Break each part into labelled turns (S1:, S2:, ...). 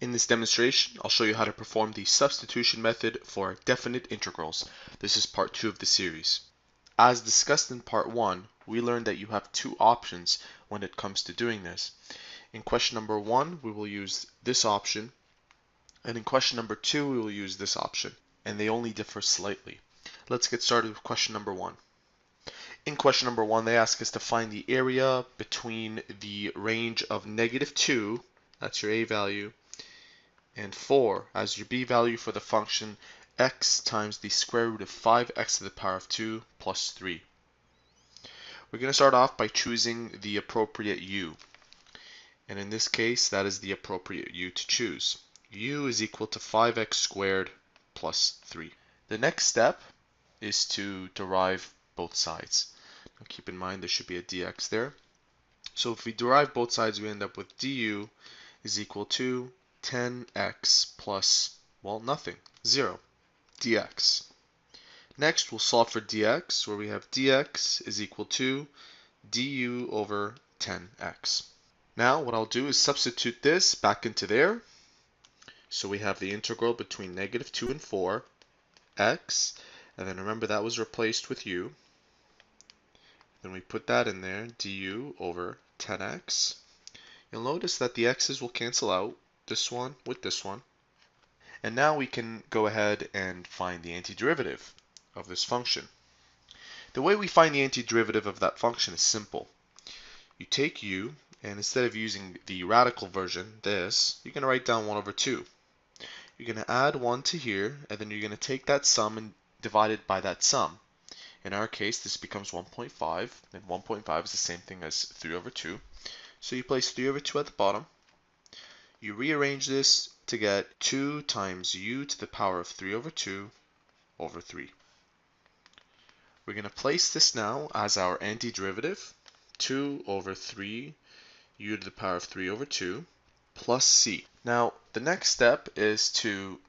S1: In this demonstration, I'll show you how to perform the substitution method for definite integrals. This is part 2 of the series. As discussed in part 1, we learned that you have two options when it comes to doing this. In question number 1, we will use this option, and in question number 2, we will use this option, and they only differ slightly. Let's get started with question number 1. In question number 1, they ask us to find the area between the range of -2, that's your a value, and 4 as your b value for the function x times the square root of 5x to the power of 2 plus 3. We're going to start off by choosing the appropriate u. And in this case, that is the appropriate u to choose. U is equal to 5x squared plus 3. The next step is to derive both sides. Now keep in mind there should be a dx there. So if we derive both sides, we end up with du is equal to 10x plus, well, nothing, 0, dx. Next, we'll solve for dx, where we have dx is equal to du over 10x. Now, what I'll do is substitute this back into there. So we have the integral between -2 and 4, x, and then remember that was replaced with u. Then we put that in there, du over 10x. You'll notice that the x's will cancel out, this one with this one. And now we can go ahead and find the antiderivative of this function. The way we find the antiderivative of that function is simple. You take u, and instead of using the radical version, this, you're going to write down 1 over 2. You're going to add 1 to here, and then you're going to take that sum and divide it by that sum. In our case, this becomes 1.5, and 1.5 is the same thing as 3 over 2. So you place 3 over 2 at the bottom. You rearrange this to get 2 times u to the power of 3 over 2 over 3. We're going to place this now as our antiderivative, 2 over 3 u to the power of 3 over 2 plus c. Now, the next step is to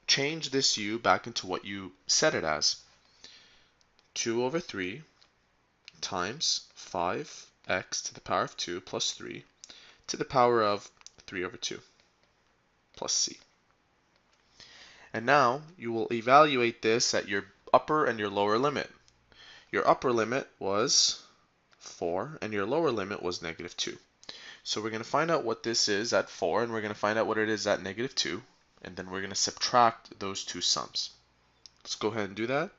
S1: change this u back into what you set it as. 2 over 3 times 5x to the power of 2 plus 3 to the power of 3 over 2 plus c. And now you will evaluate this at your upper and your lower limit. Your upper limit was 4 and your lower limit was -2. So we're going to find out what this is at 4 and we're going to find out what it is at -2, and then we're going to subtract those two sums. Let's go ahead and do that.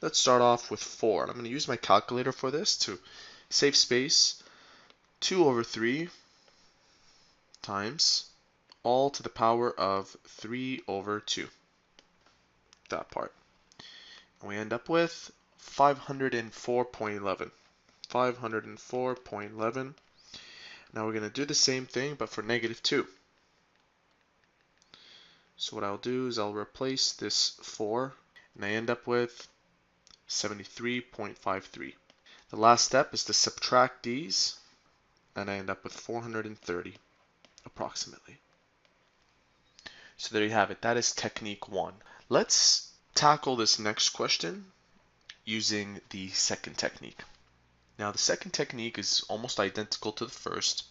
S1: Let's start off with 4. I'm going to use my calculator for this to save space. 2 over 3 times all to the power of 3 over 2. That part. And we end up with 504.11. 504.11. Now we're going to do the same thing, but for -2. So what I'll do is I'll replace this 4, and I end up with 73.53. The last step is to subtract these, and I end up with 430 approximately. So there you have it. That is technique 1. Let's tackle this next question using the second technique. Now the second technique is almost identical to the first.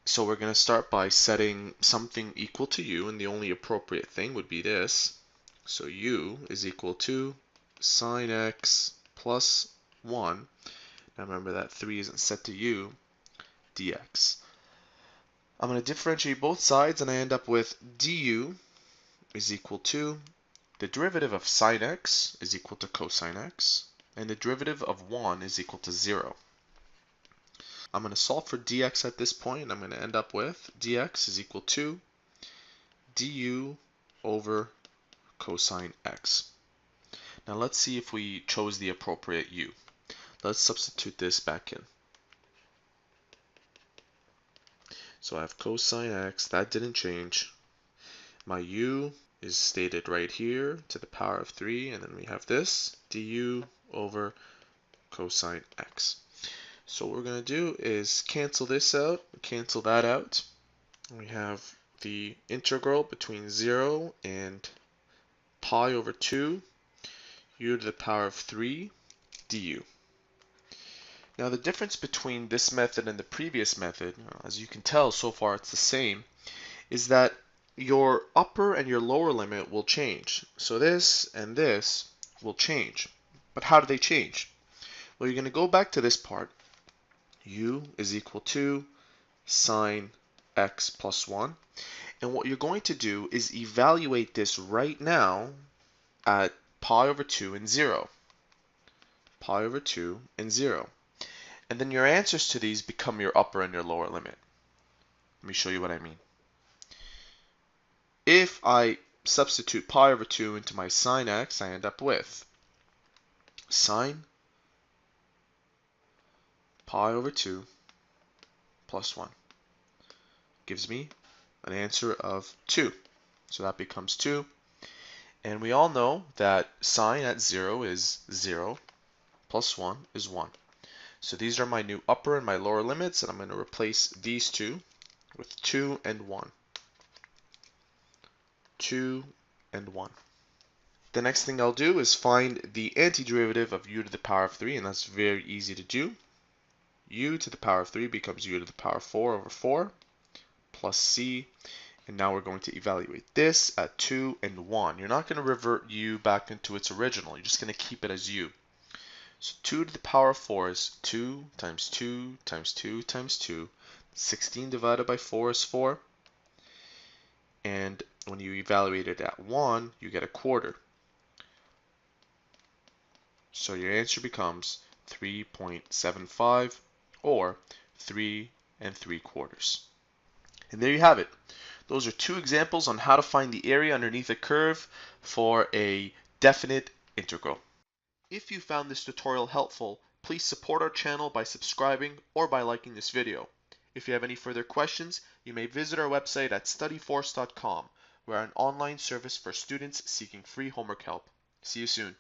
S1: So we're going to start by setting something equal to u, and the only appropriate thing would be this. So u is equal to sine x plus 1. Now remember that 3 isn't set to u, dx. I'm going to differentiate both sides, and I end up with du is equal to the derivative of sine x is equal to cosine x, and the derivative of 1 is equal to 0. I'm going to solve for dx at this point, and I'm going to end up with dx is equal to du over cosine x. Now let's see if we chose the appropriate u. Let's substitute this back in. So I have cosine x, that didn't change. My u is stated right here to the power of 3, and then we have this, du over cosine x. So what we're going to do is cancel this out, cancel that out. We have the integral between 0 and pi over 2, u to the power of 3 du. Now the difference between this method and the previous method, as you can tell so far it's the same, is that your upper and your lower limit will change. So this and this will change. But how do they change? Well, you're going to go back to this part. U is equal to sine x plus 1. And what you're going to do is evaluate this right now at pi over 2 and 0. Pi over 2 and 0. And then your answers to these become your upper and your lower limit. Let me show you what I mean. If I substitute pi over 2 into my sine x, I end up with sine pi over 2 plus 1. Gives me an answer of 2. So that becomes 2. And we all know that sine at 0 is 0, plus 1 is 1. So these are my new upper and my lower limits, and I'm going to replace these two with 2 and 1. 2 and 1. The next thing I'll do is find the antiderivative of u to the power of 3, and that's very easy to do. U to the power of 3 becomes u to the power of 4 over 4 plus c. And now we're going to evaluate this at 2 and 1. You're not going to revert u back into its original. You're just going to keep it as u. So 2 to the power of 4 is 2 times 2 times 2 times 2. 16 divided by 4 is 4. And when you evaluate it at 1, you get a quarter. So your answer becomes 3.75 or 3 3/4. And there you have it. Those are two examples on how to find the area underneath a curve for a definite integral. If you found this tutorial helpful, please support our channel by subscribing or by liking this video. If you have any further questions, you may visit our website at studyforce.com. We're an online service for students seeking free homework help. See you soon.